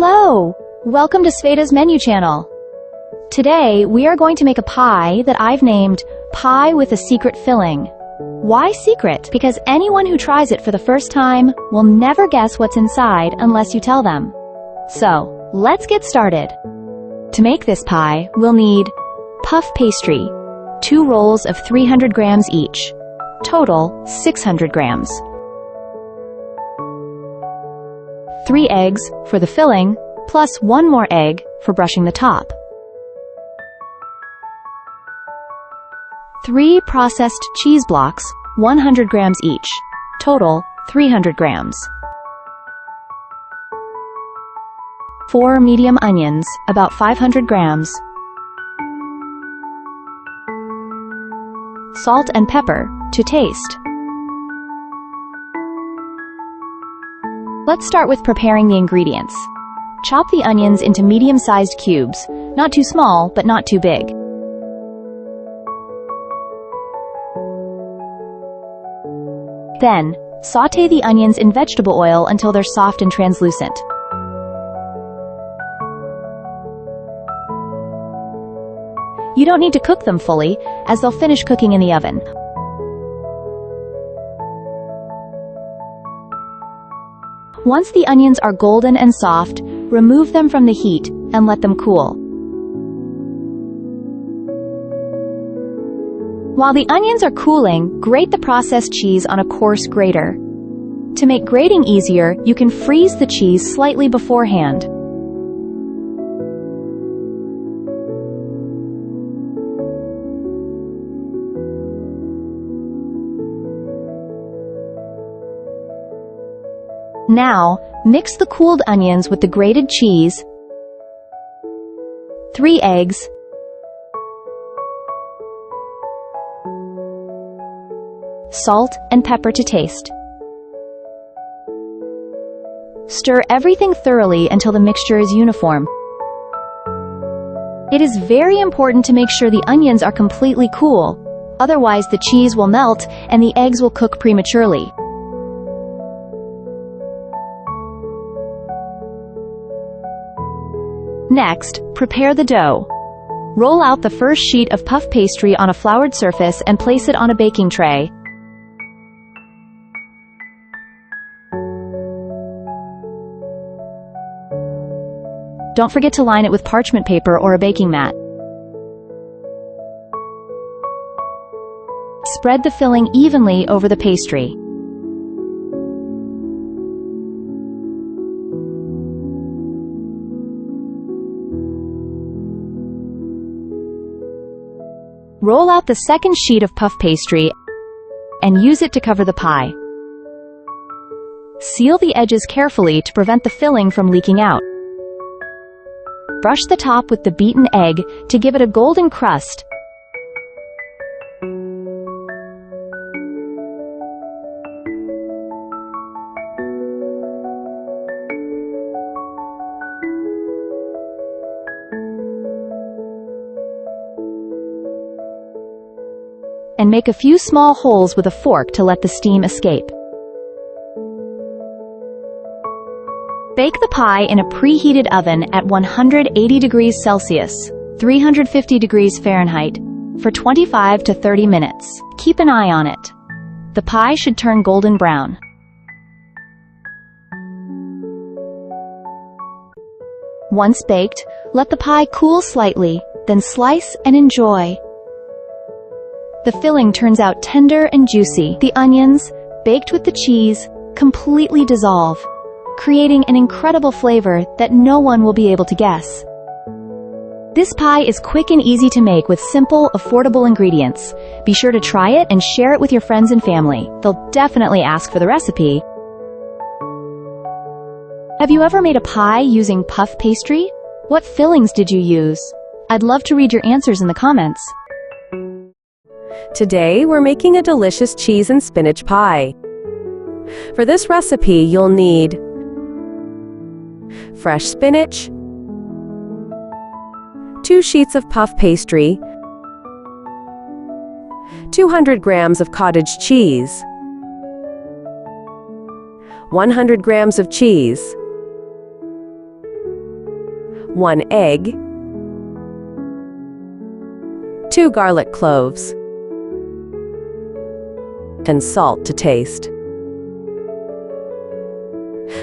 Hello! Welcome to Sveta's menu channel. Today, we are going to make a pie that I've named Pie with a Secret Filling. Why secret? Because anyone who tries it for the first time will never guess what's inside unless you tell them. So, let's get started. To make this pie, we'll need puff pastry, 2 rolls of 300 grams each, total 600 grams. 3 eggs for the filling, plus 1 more egg for brushing the top. 3 processed cheese blocks, 100 grams each, total 300 grams. 4 medium onions, about 500 grams. Salt and pepper to taste. Let's start with preparing the ingredients. Chop the onions into medium-sized cubes, not too small, but not too big. Then, sauté the onions in vegetable oil until they're soft and translucent. You don't need to cook them fully, as they'll finish cooking in the oven. Once the onions are golden and soft, remove them from the heat and let them cool. While the onions are cooling, grate the processed cheese on a coarse grater. To make grating easier, you can freeze the cheese slightly beforehand. Now, mix the cooled onions with the grated cheese, 3 eggs, salt and pepper to taste. Stir everything thoroughly until the mixture is uniform. It is very important to make sure the onions are completely cool, otherwise the cheese will melt and the eggs will cook prematurely. Next, prepare the dough. Roll out the first sheet of puff pastry on a floured surface and place it on a baking tray. Don't forget to line it with parchment paper or a baking mat. Spread the filling evenly over the pastry. Roll out the second sheet of puff pastry and use it to cover the pie. Seal the edges carefully to prevent the filling from leaking out. Brush the top with the beaten egg to give it a golden crust. And make a few small holes with a fork to let the steam escape. Bake the pie in a preheated oven at 180 degrees Celsius, 350 degrees Fahrenheit, for 25 to 30 minutes. Keep an eye on it. The pie should turn golden brown. Once baked, let the pie cool slightly, then slice and enjoy. The filling turns out tender and juicy. The onions, baked with the cheese, completely dissolve, creating an incredible flavor that no one will be able to guess. This pie is quick and easy to make with simple, affordable ingredients. Be sure to try it and share it with your friends and family. They'll definitely ask for the recipe. Have you ever made a pie using puff pastry? What fillings did you use? I'd love to read your answers in the comments. Today, we're making a delicious cheese and spinach pie. For this recipe, you'll need fresh spinach, 2 sheets of puff pastry, 200 grams of cottage cheese, 100 grams of cheese, 1 egg, 2 garlic cloves, and salt to taste.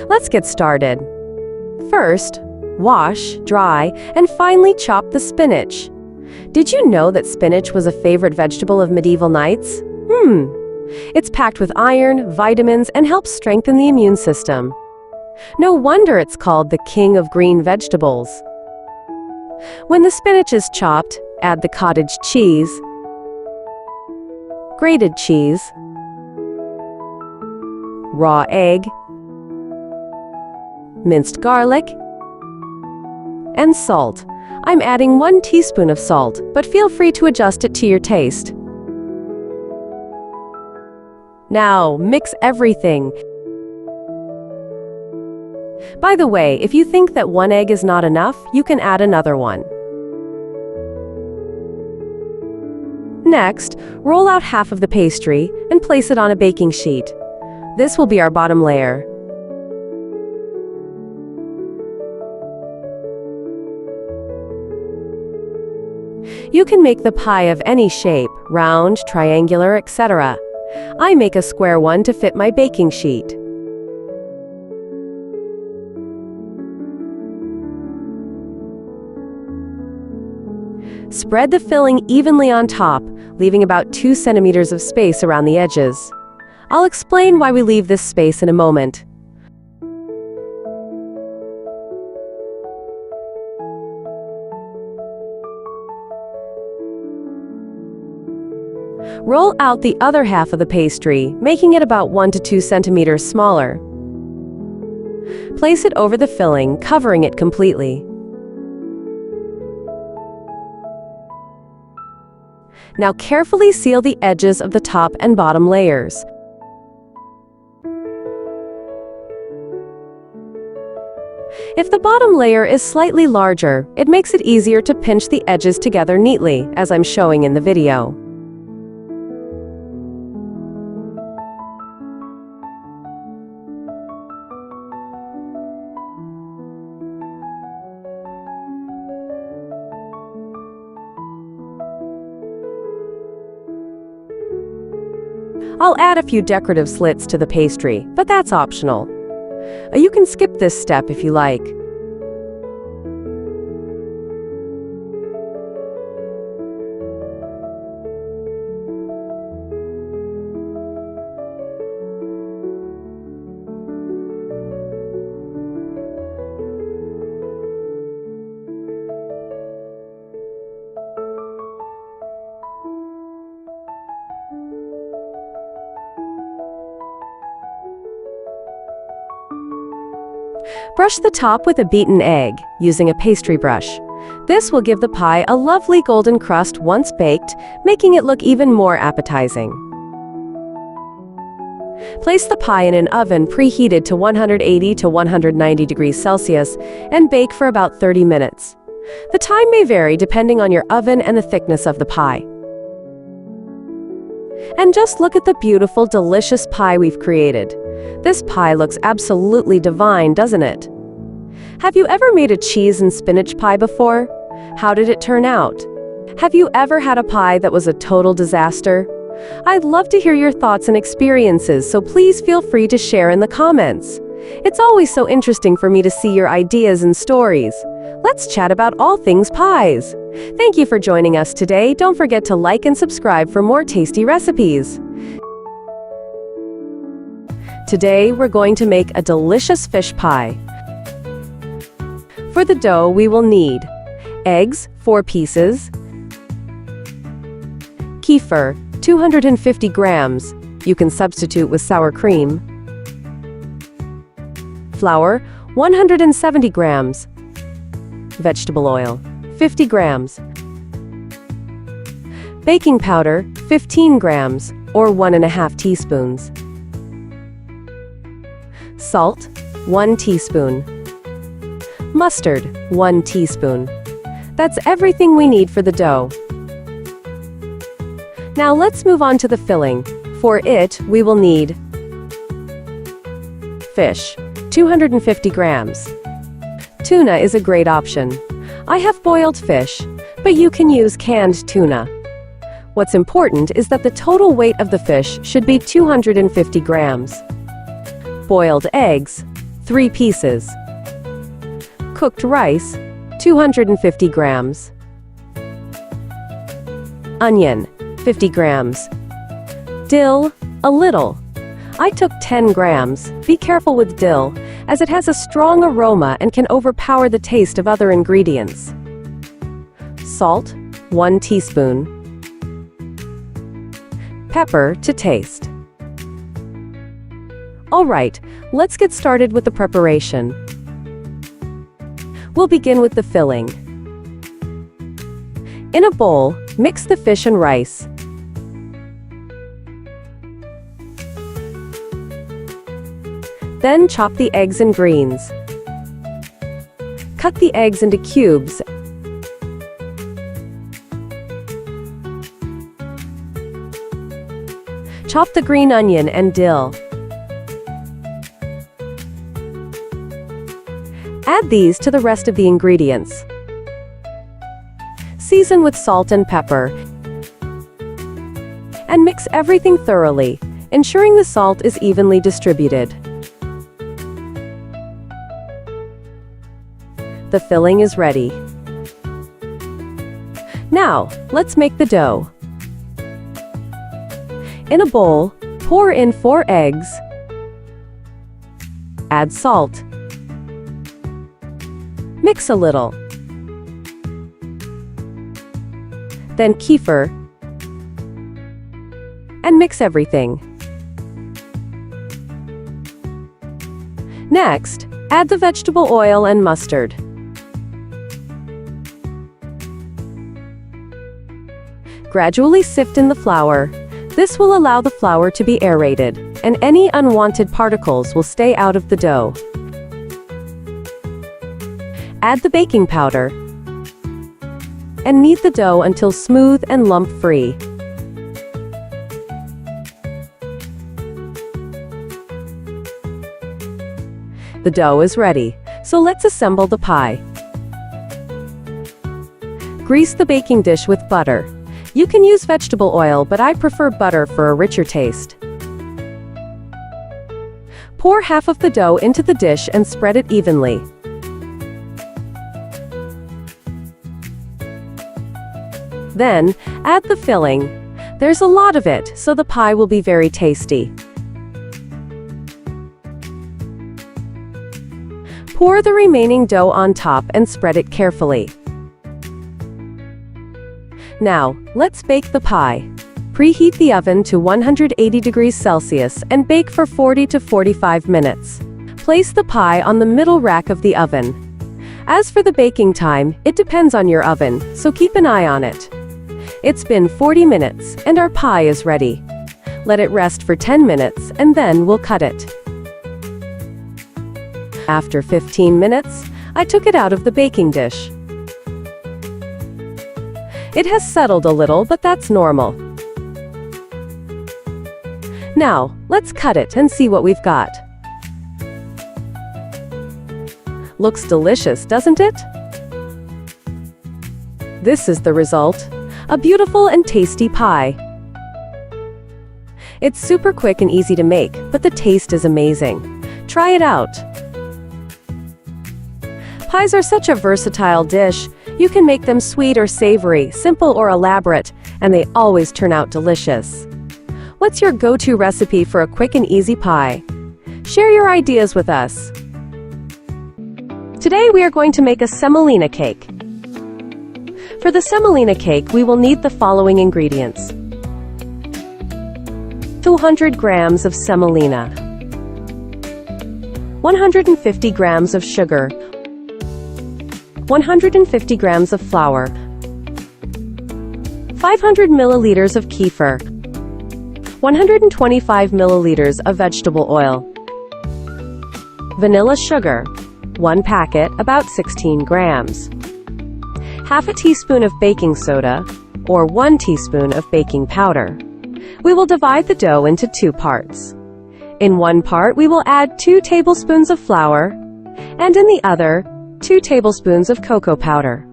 Let's get started. First, wash, dry, and finely chop the spinach. Did you know that spinach was a favorite vegetable of medieval knights? It's packed with iron, vitamins, and helps strengthen the immune system. No wonder it's called the king of green vegetables. When the spinach is chopped, add the cottage cheese, grated cheese, raw egg, minced garlic, and salt. I'm adding 1 teaspoon of salt, but feel free to adjust it to your taste. Now, mix everything. By the way, if you think that 1 egg is not enough, you can add another one. Next, roll out half of the pastry and place it on a baking sheet. This will be our bottom layer. You can make the pie of any shape, round, triangular, etc. I make a square one to fit my baking sheet. Spread the filling evenly on top, leaving about 2 centimeters of space around the edges. I'll explain why we leave this space in a moment. Roll out the other half of the pastry, making it about 1 to 2 centimeters smaller. Place it over the filling, covering it completely. Now carefully seal the edges of the top and bottom layers. If the bottom layer is slightly larger, it makes it easier to pinch the edges together neatly, as I'm showing in the video. I'll add a few decorative slits to the pastry, but that's optional. You can skip this step if you like. Brush the top with a beaten egg, using a pastry brush. This will give the pie a lovely golden crust once baked, making it look even more appetizing. Place the pie in an oven preheated to 180 to 190 degrees Celsius and bake for about 30 minutes. The time may vary depending on your oven and the thickness of the pie. And just look at the beautiful, delicious pie we've created. This pie looks absolutely divine, doesn't it? Have you ever made a cheese and spinach pie before? How did it turn out? Have you ever had a pie that was a total disaster? I'd love to hear your thoughts and experiences, so please feel free to share in the comments. It's always so interesting for me to see your ideas and stories. Let's chat about all things pies. Thank you for joining us today. Don't forget to like and subscribe for more tasty recipes. Today, we're going to make a delicious fish pie. For the dough, we will need eggs, 4 pieces, kefir, 250 grams, you can substitute with sour cream, flour, 170 grams, vegetable oil, 50 grams, baking powder, 15 grams, or 1½ teaspoons, salt, 1 teaspoon, mustard, 1 teaspoon. That's everything we need for the dough. Now let's move on to the filling. For it, we will need fish, 250 grams, Tuna is a great option. I have boiled fish, but you can use canned tuna. What's important is that the total weight of the fish should be 250 grams. Boiled eggs, 3 pieces. Cooked rice, 250 grams. Onion, 50 grams. Dill, a little. I took 10 grams. Be careful with dill, as it has a strong aroma and can overpower the taste of other ingredients. Salt, 1 teaspoon. Pepper to taste. Alright, let's get started with the preparation. We'll begin with the filling. In a bowl, mix the fish and rice. Then chop the eggs and greens. Cut the eggs into cubes. Chop the green onion and dill. Add these to the rest of the ingredients. Season with salt and pepper. And mix everything thoroughly, ensuring the salt is evenly distributed. The filling is ready. Now, let's make the dough. In a bowl, pour in 4 eggs. Add salt. Mix a little. Then kefir. And mix everything. Next, add the vegetable oil and mustard. Gradually sift in the flour. This will allow the flour to be aerated, and any unwanted particles will stay out of the dough. Add the baking powder and knead the dough until smooth and lump-free. The dough is ready, so let's assemble the pie. Grease the baking dish with butter. You can use vegetable oil, but I prefer butter for a richer taste. Pour half of the dough into the dish and spread it evenly. Then, add the filling. There's a lot of it, so the pie will be very tasty. Pour the remaining dough on top and spread it carefully. Now, let's bake the pie. Preheat the oven to 180 degrees Celsius and bake for 40 to 45 minutes. Place the pie on the middle rack of the oven. As for the baking time, it depends on your oven, so keep an eye on it. It's been 40 minutes, and our pie is ready. Let it rest for 10 minutes, and then we'll cut it. After 15 minutes, I took it out of the baking dish. It has settled a little, but that's normal. Now, let's cut it and see what we've got. Looks delicious, doesn't it? This is the result. A beautiful and tasty pie. It's super quick and easy to make, but the taste is amazing. Try it out. Pies are such a versatile dish. You can make them sweet or savory, simple or elaborate, and they always turn out delicious. What's your go-to recipe for a quick and easy pie? Share your ideas with us. Today we are going to make a semolina cake. For the semolina cake, we will need the following ingredients. 200 grams of semolina. 150 grams of sugar. 150 grams of flour. 500 milliliters of kefir. 125 milliliters of vegetable oil. Vanilla sugar, 1 packet, about 16 grams. Half a teaspoon of baking soda, or 1 teaspoon of baking powder. We will divide the dough into 2 parts. In one part, we will add 2 tablespoons of flour, and in the other, 2 tablespoons of cocoa powder.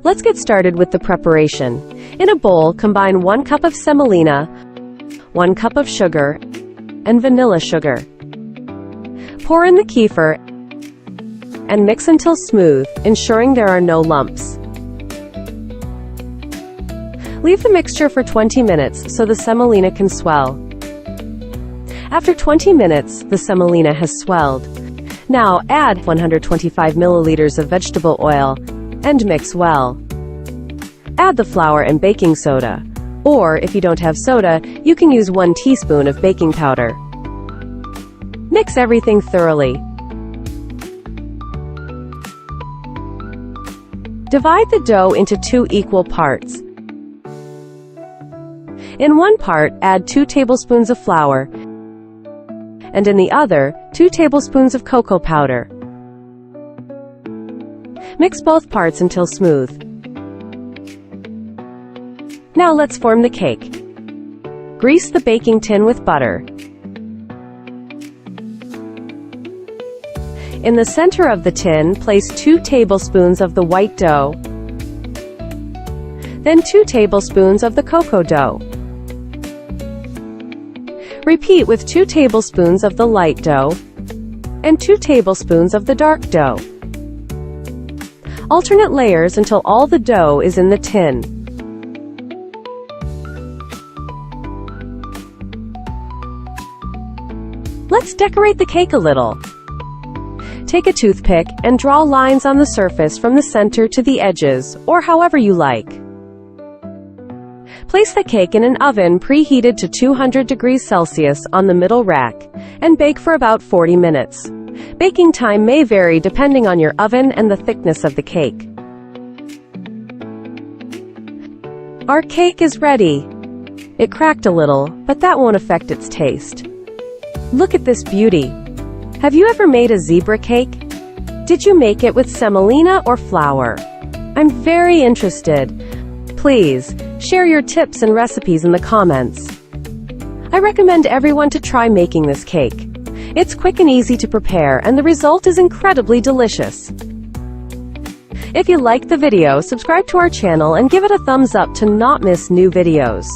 Let's get started with the preparation. In a bowl, combine 1 cup of semolina, 1 cup of sugar, and vanilla sugar. Pour in the kefir and mix until smooth, ensuring there are no lumps. Leave the mixture for 20 minutes so the semolina can swell. After 20 minutes, the semolina has swelled. Now add 125 milliliters of vegetable oil and mix well. Add the flour and baking soda, or if you don't have soda, you can use 1 teaspoon of baking powder. Mix everything thoroughly. Divide the dough into 2 equal parts. In one part, add 2 tablespoons of flour, and in the other, 2 tablespoons of cocoa powder. Mix both parts until smooth. Now let's form the cake. Grease the baking tin with butter. In the center of the tin, place 2 tablespoons of the white dough, then 2 tablespoons of the cocoa dough. Repeat with 2 tablespoons of the light dough and 2 tablespoons of the dark dough. Alternate layers until all the dough is in the tin. Let's decorate the cake a little. Take a toothpick and draw lines on the surface from the center to the edges, or however you like. Place the cake in an oven preheated to 200 degrees Celsius on the middle rack and bake for about 40 minutes. Baking time may vary depending on your oven and the thickness of the cake. Our cake is ready. It cracked a little, but that won't affect its taste. Look at this beauty. Have you ever made a zebra cake? Did you make it with semolina or flour? I'm very interested. Please, share your tips and recipes in the comments. I recommend everyone to try making this cake. It's quick and easy to prepare, and the result is incredibly delicious. If you liked the video, subscribe to our channel and give it a thumbs up to not miss new videos.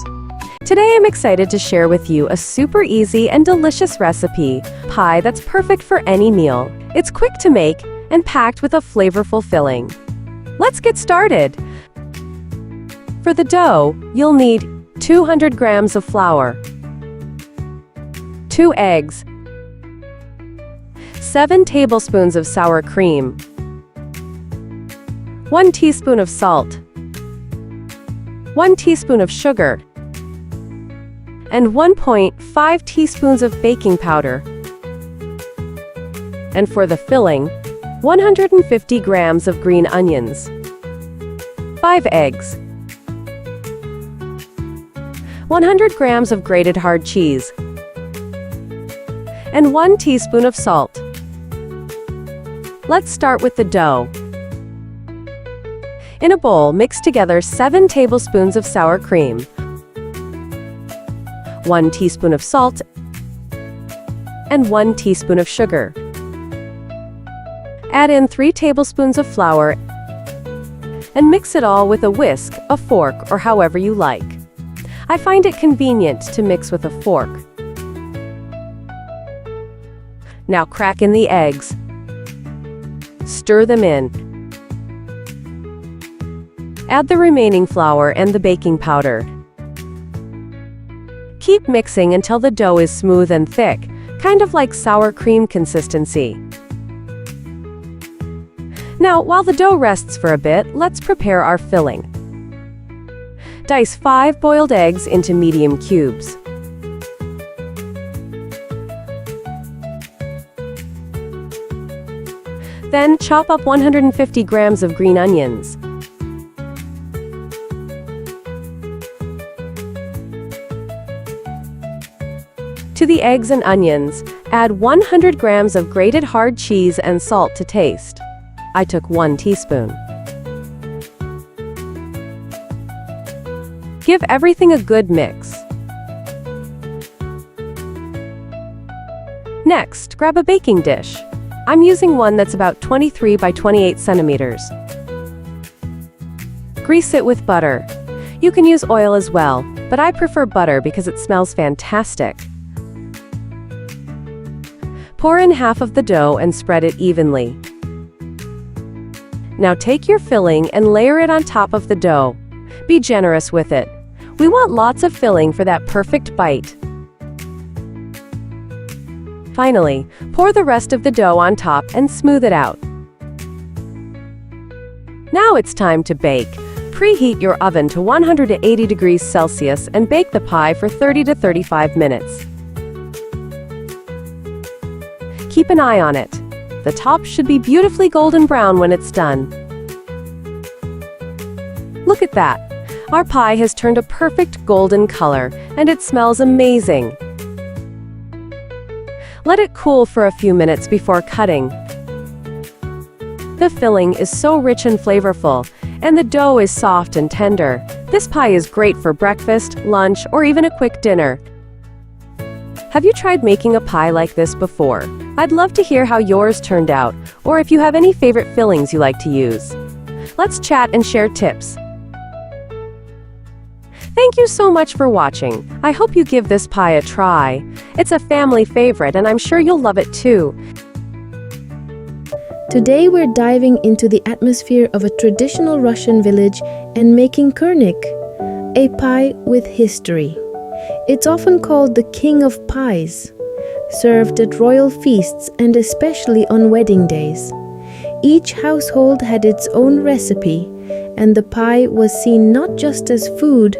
Today I'm excited to share with you a super easy and delicious recipe, pie that's perfect for any meal. It's quick to make and packed with a flavorful filling. Let's get started. For the dough, you'll need 200 grams of flour, 2 eggs, 7 tablespoons of sour cream, 1 teaspoon of salt, 1 teaspoon of sugar, and 1.5 teaspoons of baking powder. And for the filling, 150 grams of green onions, 5 eggs, 100 grams of grated hard cheese, and 1 teaspoon of salt. Let's start with the dough. In a bowl, mix together 7 tablespoons of sour cream, 1 teaspoon of salt, and 1 teaspoon of sugar. Add in 3 tablespoons of flour and mix it all with a whisk, a fork, or however you like. I find it convenient to mix with a fork. Now crack in the eggs. Stir them in. Add the remaining flour and the baking powder. Keep mixing until the dough is smooth and thick, kind of like sour cream consistency. Now, while the dough rests for a bit, let's prepare our filling. Dice 5 boiled eggs into medium cubes. Then chop up 150 grams of green onions. To the eggs and onions, add 100 grams of grated hard cheese and salt to taste. I took 1 teaspoon. Give everything a good mix. Next, grab a baking dish. I'm using one that's about 23 by 28 centimeters. Grease it with butter. You can use oil as well, but I prefer butter because it smells fantastic. Pour in half of the dough and spread it evenly. Now take your filling and layer it on top of the dough. Be generous with it. We want lots of filling for that perfect bite. Finally, pour the rest of the dough on top and smooth it out. Now it's time to bake. Preheat your oven to 180 degrees Celsius and bake the pie for 30 to 35 minutes. Keep an eye on it. The top should be beautifully golden brown when it's done. Look at that! Our pie has turned a perfect golden color, and it smells amazing. Let it cool for a few minutes before cutting. The filling is so rich and flavorful, and the dough is soft and tender. This pie is great for breakfast, lunch, or even a quick dinner. Have you tried making a pie like this before? I'd love to hear how yours turned out, or if you have any favorite fillings you like to use. Let's chat and share tips. Thank you so much for watching. I hope you give this pie a try. It's a family favorite and I'm sure you'll love it too. Today we're diving into the atmosphere of a traditional Russian village and making Kurnik, a pie with history. It's often called the king of pies, served at royal feasts and especially on wedding days. Each household had its own recipe, and the pie was seen not just as food,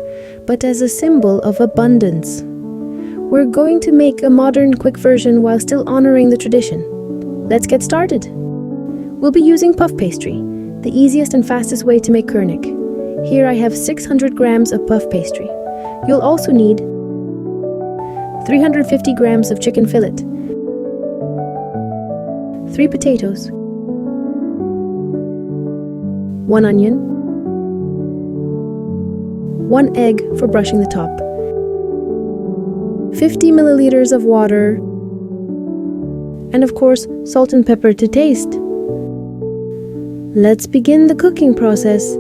but as a symbol of abundance. We're going to make a modern quick version while still honoring the tradition. Let's get started. We'll be using puff pastry, the easiest and fastest way to make Kurnik. Here I have 600 grams of puff pastry. You'll also need 350 grams of chicken fillet, 3 potatoes, 1 onion, 1 egg for brushing the top, 50 milliliters of water, and of course, salt and pepper to taste. Let's begin the cooking process.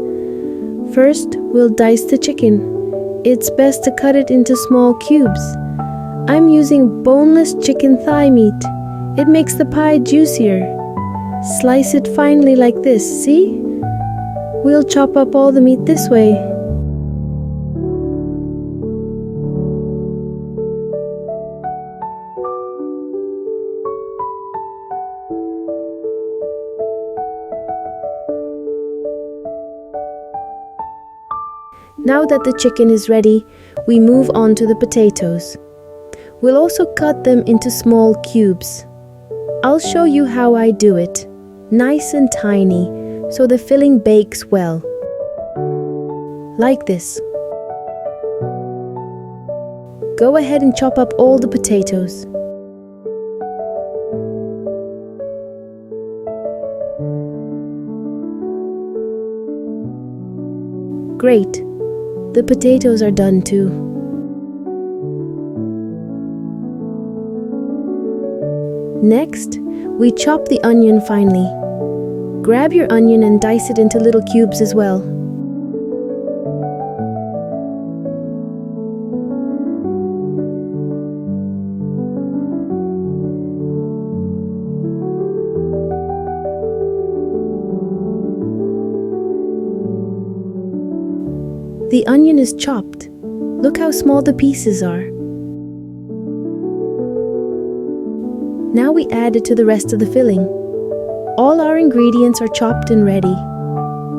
First, we'll dice the chicken. It's best to cut it into small cubes. I'm using boneless chicken thigh meat. It makes the pie juicier. Slice it finely like this, see? We'll chop up all the meat this way. Now that the chicken is ready, we move on to the potatoes. We'll also cut them into small cubes. I'll show you how I do it. Nice and tiny, so the filling bakes well. Like this. Go ahead and chop up all the potatoes. Great. The potatoes are done too. Next, we chop the onion finely. Grab your onion and dice it into little cubes as well. The onion is chopped. Look how small the pieces are. Now we add it to the rest of the filling. All our ingredients are chopped and ready.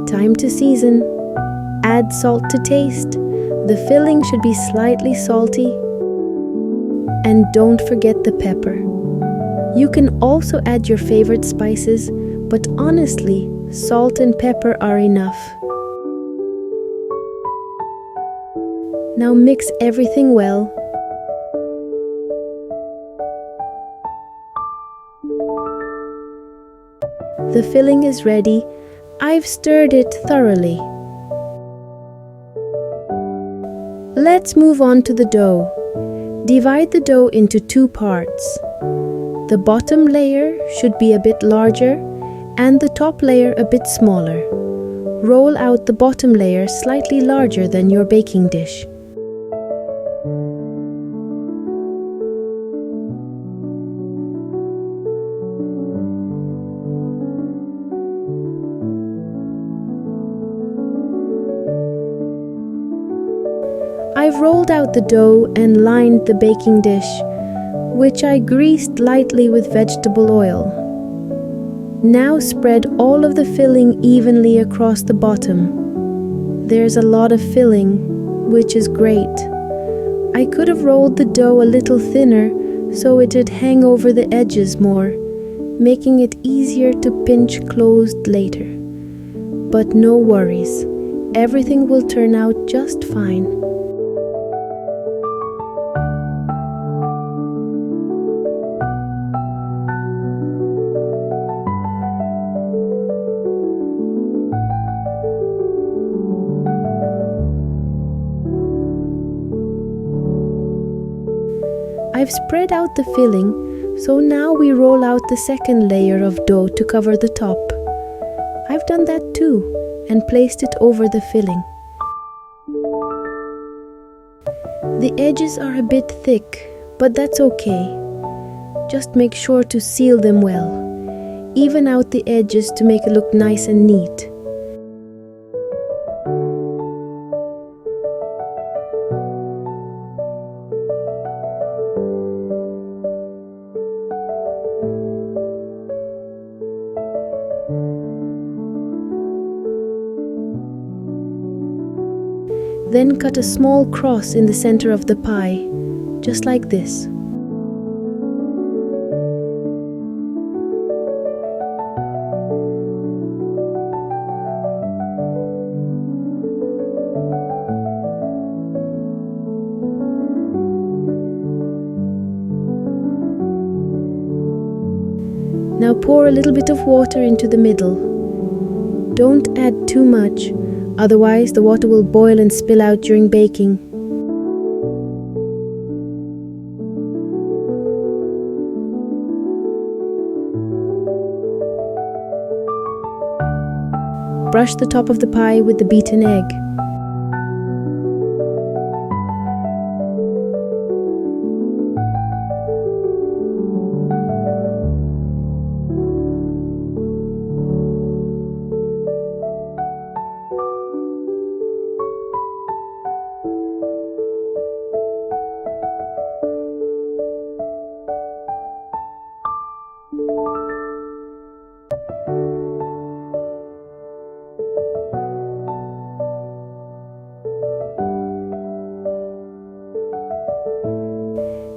Time to season. Add salt to taste. The filling should be slightly salty. And don't forget the pepper. You can also add your favorite spices, but honestly, salt and pepper are enough. Now mix everything well. The filling is ready. I've stirred it thoroughly. Let's move on to the dough. Divide the dough into 2 parts. The bottom layer should be a bit larger and the top layer a bit smaller. Roll out the bottom layer slightly larger than your baking dish. I've rolled out the dough and lined the baking dish, which I greased lightly with vegetable oil. Now spread all of the filling evenly across the bottom. There's a lot of filling, which is great. I could have rolled the dough a little thinner so it'd hang over the edges more, making it easier to pinch closed later. But no worries, everything will turn out just fine. I've spread out the filling, so now we roll out the second layer of dough to cover the top. I've done that too, and placed it over the filling. The edges are a bit thick, but that's okay. Just make sure to seal them well. Even out the edges to make it look nice and neat. Then cut a small cross in the center of the pie, just like this. Now pour a little bit of water into the middle. Don't add too much, otherwise the water will boil and spill out during baking. Brush the top of the pie with the beaten egg.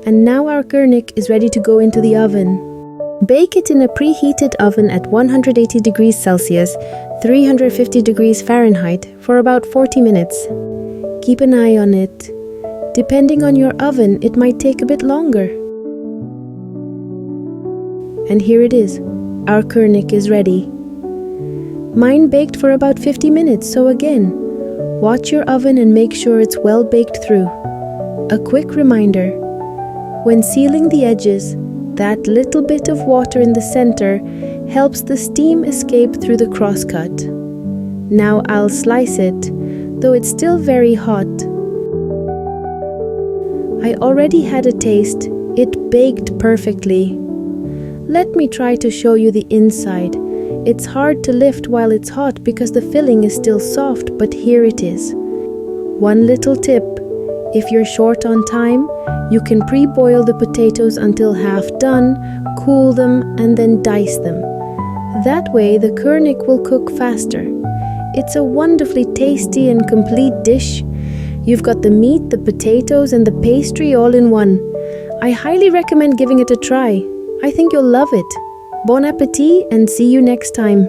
And now our Kurnik is ready to go into the oven. Bake it in a preheated oven at 180 degrees Celsius, 350 degrees Fahrenheit for about 40 minutes. Keep an eye on it. Depending on your oven, it might take a bit longer. And here it is. Our Kurnik is ready. Mine baked for about 50 minutes, so again, watch your oven and make sure it's well baked through. A quick reminder. When sealing the edges, that little bit of water in the center helps the steam escape through the crosscut. Now I'll slice it, though it's still very hot. I already had a taste. It baked perfectly. Let me try to show you the inside. It's hard to lift while it's hot because the filling is still soft, but here it is. One little tip. If you're short on time, you can pre-boil the potatoes until half done, cool them, and then dice them. That way the Kurnik will cook faster. It's a wonderfully tasty and complete dish. You've got the meat, the potatoes, and the pastry all in one. I highly recommend giving it a try. I think you'll love it. Bon appétit and see you next time.